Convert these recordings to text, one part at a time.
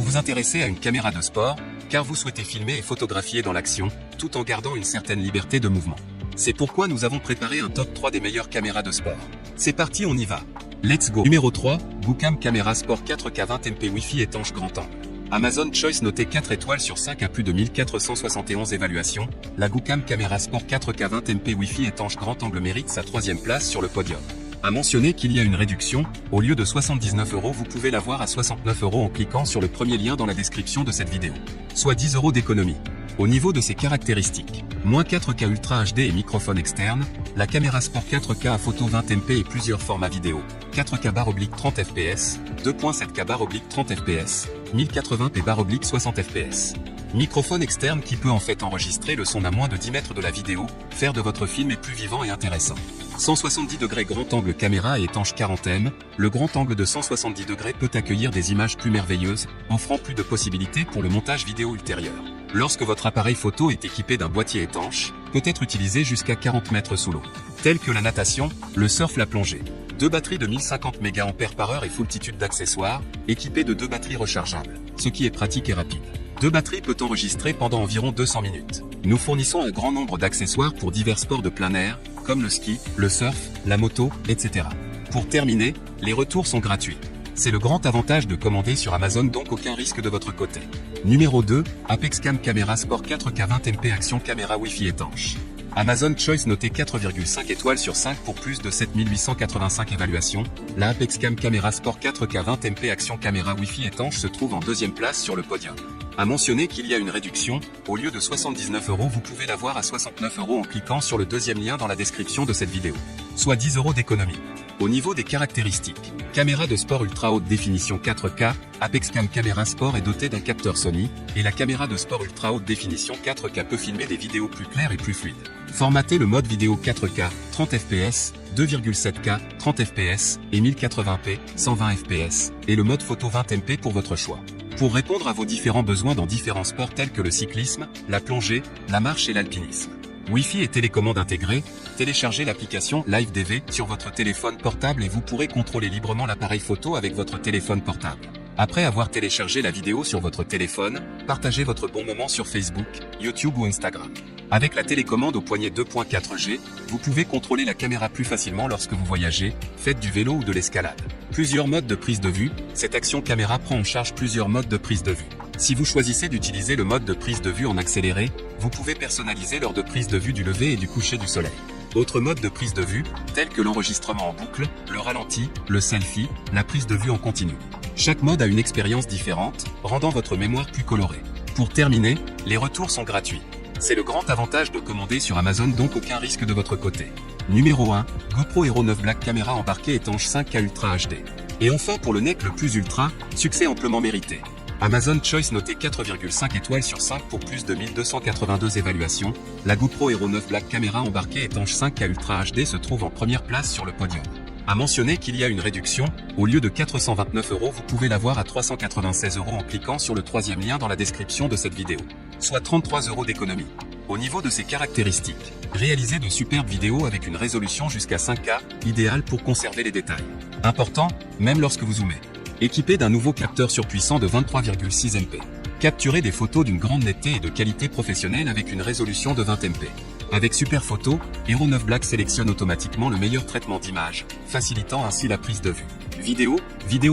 vous intéressez à une caméra de sport, car vous souhaitez filmer et photographier dans l'action, tout en gardant une certaine liberté de mouvement. C'est pourquoi nous avons préparé un top 3 des meilleures caméras de sport. C'est parti, on y va. Let's go. Numéro 3, Goocam Camera Sport 4K 20MP Wi-Fi étanche grand angle. Amazon Choice noté 4 étoiles sur 5 à plus de 1471 évaluations, la Goocam Camera Sport 4K 20MP Wi-Fi étanche grand angle mérite sa 3e place sur le podium. À mentionner qu'il y a une réduction, au lieu de 79 €, vous pouvez l'avoir à 69 € en cliquant sur le premier lien dans la description de cette vidéo. Soit 10 € d'économie. Au niveau de ses caractéristiques, moins 4K Ultra HD et microphone externe, la caméra Sport 4K à photo 20MP et plusieurs formats vidéo, 4K/30 fps, 2.7K/30 fps, 1080p/60 fps. Microphone externe qui peut en fait enregistrer le son à moins de 10 mètres de la vidéo, faire de votre film plus vivant et intéressant. 170 degrés grand angle caméra et étanche 40mm, le grand angle de 170 degrés peut accueillir des images plus merveilleuses, offrant plus de possibilités pour le montage vidéo ultérieur. Lorsque votre appareil photo est équipé d'un boîtier étanche, peut être utilisé jusqu'à 40 mètres sous l'eau, tels que la natation, le surf, la plongée. 2 batteries de 1050 mAh et foultitude d'accessoires, équipées de 2 batteries rechargeables, ce qui est pratique et rapide. 2 batteries peut enregistrer pendant environ 200 minutes. Nous fournissons un grand nombre d'accessoires pour divers sports de plein air, comme le ski, le surf, la moto, etc. Pour terminer, les retours sont gratuits. C'est le grand avantage de commander sur Amazon, donc aucun risque de votre côté. Numéro 2, ApexCam Camera Sport 4K 20MP Action Caméra Wi-Fi étanche. Amazon Choice noté 4,5 étoiles sur 5 pour plus de 7885 évaluations, la ApexCam Camera Sport 4K 20MP Action Caméra Wi-Fi étanche se trouve en 2e place sur le podium. À mentionner qu'il y a une réduction, au lieu de 79 €, vous pouvez l'avoir à 69 € en cliquant sur le 2e lien dans la description de cette vidéo. Soit 10 € d'économie. Au niveau des caractéristiques, caméra de sport ultra haute définition 4K, ApexCam Camera Sport est dotée d'un capteur Sony, et la caméra de sport ultra haute définition 4K peut filmer des vidéos plus claires et plus fluides. Formatez le mode vidéo 4K, 30 fps, 2,7K, 30 fps, et 1080p, 120 fps, et le mode photo 20MP pour votre choix. Pour répondre à vos différents besoins dans différents sports tels que le cyclisme, la plongée, la marche et l'alpinisme. Wi-Fi et télécommande intégrée, téléchargez l'application LiveDV sur votre téléphone portable et vous pourrez contrôler librement l'appareil photo avec votre téléphone portable. Après avoir téléchargé la vidéo sur votre téléphone, partagez votre bon moment sur Facebook, YouTube ou Instagram. Avec la télécommande au poignet 2.4G, vous pouvez contrôler la caméra plus facilement lorsque vous voyagez, faites du vélo ou de l'escalade. Plusieurs modes de prise de vue, cette action caméra prend en charge plusieurs modes de prise de vue. Si vous choisissez d'utiliser le mode de prise de vue en accéléré, vous pouvez personnaliser l'heure de prise de vue du lever et du coucher du soleil. Autres modes de prise de vue, tels que l'enregistrement en boucle, le ralenti, le selfie, la prise de vue en continu. Chaque mode a une expérience différente, rendant votre mémoire plus colorée. Pour terminer, les retours sont gratuits. C'est le grand avantage de commander sur Amazon, donc aucun risque de votre côté. Numéro 1, GoPro Hero 9 Black caméra embarquée étanche 5K Ultra HD. Et enfin pour le NEC le plus ultra, succès amplement mérité. Amazon Choice noté 4,5 étoiles sur 5 pour plus de 1282 évaluations, la GoPro Hero 9 Black caméra embarquée étanche 5K Ultra HD se trouve en première place sur le podium. À mentionner qu'il y a une réduction, au lieu de 429 €, vous pouvez l'avoir à 396 € en cliquant sur le 3e lien dans la description de cette vidéo. Soit 33 € d'économie. Au niveau de ses caractéristiques, réalisez de superbes vidéos avec une résolution jusqu'à 5K, idéale pour conserver les détails. Important, même lorsque vous zoomez. Équipé d'un nouveau capteur surpuissant de 23,6 MP. Capturez des photos d'une grande netteté et de qualité professionnelle avec une résolution de 20 MP. Avec Super Photo, Hero 9 Black sélectionne automatiquement le meilleur traitement d'image, facilitant ainsi la prise de vue. Vidéo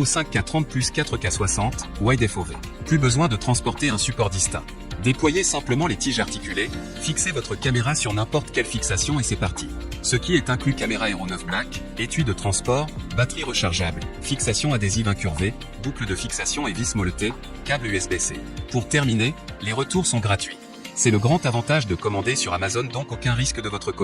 5K 30 plus 4K 60, Wide FOV. Plus besoin de transporter un support distinct. Déployez simplement les tiges articulées, fixez votre caméra sur n'importe quelle fixation et c'est parti. Ce qui est inclus: caméra Hero 9 Black, étui de transport, batterie rechargeable, fixation adhésive incurvée, boucle de fixation et vis moletée, câble USB-C. Pour terminer, les retours sont gratuits. C'est le grand avantage de commander sur Amazon, donc aucun risque de votre côté.